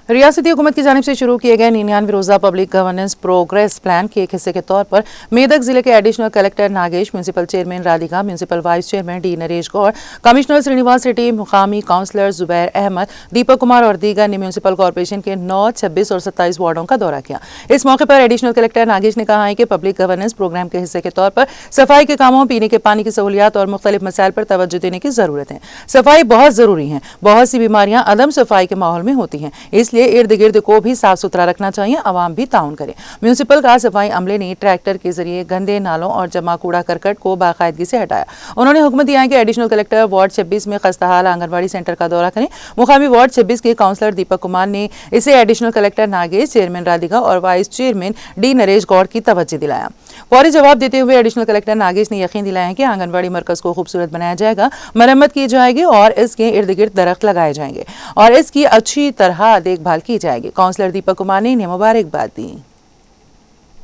रियासती हुकूमत की जानिब से शुरू किए गए 99 रोज़ा पब्लिक गवर्नेंस प्रोग्रेस प्लान के एक हिस्से के तौर पर मेदक जिले के additional collector Nagesh, municipal chairman Radhika, municipal vice chairman D Naresh Goud, commissioner Srinivas Reddy, मुकामी काउंसलर जुबैर अहमद, दीपक कुमार और दीगर ने म्यूनसिपल कॉर्पोरेशन के 9, 26 और 27 वार्डों का दौरा किया। इस मौके पर एडिशनल कलेक्टर नागेश ने कहा है कि पब्लिक गवर्नेंस प्रोग्राम के हिस्से के तौर पर सफाई के कामों, पीने के पानी की सहूलियात और मुख्तलिफ मसाइल पर तवज्जो देने की जरूरत है। सफाई बहुत जरूरी है। बहुत सी बीमारियां अदम सफाई के माहौल में होती हैं, इसलिए इर्द गिर्द को भी साफ सुथरा रखना चाहिए। आवाम भी ताउन करे। म्यूनसिपल का सफाई अमले ने ट्रैक्टर के जरिए गंदे नालों और जमा कूड़ा करकट को बाकायदगी से हटाया। उन्होंने हुक्म दिया है कि एडिशनल कलेक्टर वार्ड 26 में खस्ताहाल आंगनबाड़ी सेंटर का दौरा करें। मुकामी वार्ड 26 के काउंसलर दीपक कुमार ने इसे additional collector Nagesh, chairman Radhika और vice chairman D Naresh Goud की तवज्जो दिलाया। फौरी जवाब देते हुए एडिशनल कलेक्टर नागेश ने यकीन दिलाया कि आंगनबाड़ी मरकज को खूबसूरत बनाया जाएगा, मरम्मत की जाएगी और इसके इर्द गिर्द दरख्त लगाए जाएंगे और इसकी अच्छी तरह देखभाल की जाएगी। काउंसलर दीपक कुमार ने इन्हें मुबारकबाद दी।